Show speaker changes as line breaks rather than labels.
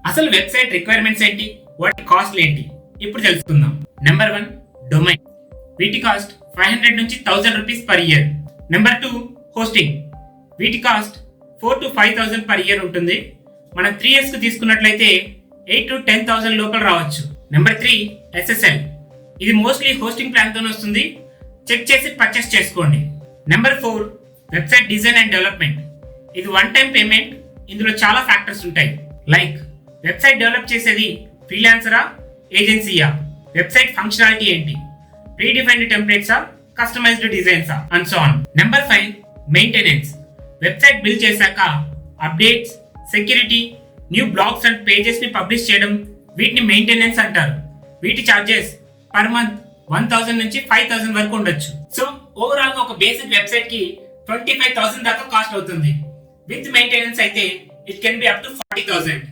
అసలు website requirements ఏంటి, వాటి కాస్ట్ ఏంటి ఇప్పుడు తెలుసుకుందాం. Number 1 domain. వీటి కాస్ట్ 500 నుంచి 1000 rupees per year. Number 2 hosting. వీటి కాస్ట్ 4 to 5000 పర్ ఇయర్ ఉంటుంది. మనం 3 years కు తీసుకున్నట్లయితే 8 to 10,000 లోపల రావచ్చు. Number 3 SSL. ఇది మోస్ట్లీ హోస్టింగ్ ప్లాన్ తోనే వస్తుంది. చెక్ చేసి పర్చేస్ చేసుకోండి. Number 4 website design and development. ఇది వన్ టైం పేమెంట్. ఇందులో చాలా ఫ్యాక్టర్స్ ఉంటాయి. లైక్ వెబ్సైట్ డెవలప్ చేసేది ఫ్రీలాన్సరా, ఏజెన్సీయా, వెబ్సైట్ ఫంక్షనాలిటీ ఏంటి, ప్రీ డిఫైన్డ్ టెంప్లెట్సా, కస్టమైజ్డ్ డిజైన్సా and so on. Number 5 maintenance. Website build చేశాక updates, security, new blogs and pages ని పబ్లిష్ చేయడం, వీటిని మెయింటెనెన్స్ అంటారు. వీటి చార్జెస్ పర్ మంత్ 1000 నుంచి 5000 వరకు ఉండొచ్చు. సో ఓవరాల్ గా ఒక బేసిక్ వెబ్సైట్ కి 25,000 దాకా కాస్ట్ అవుతుంది. విత్ మెయింటెనెన్స్ అయితే it can be up to 40,000.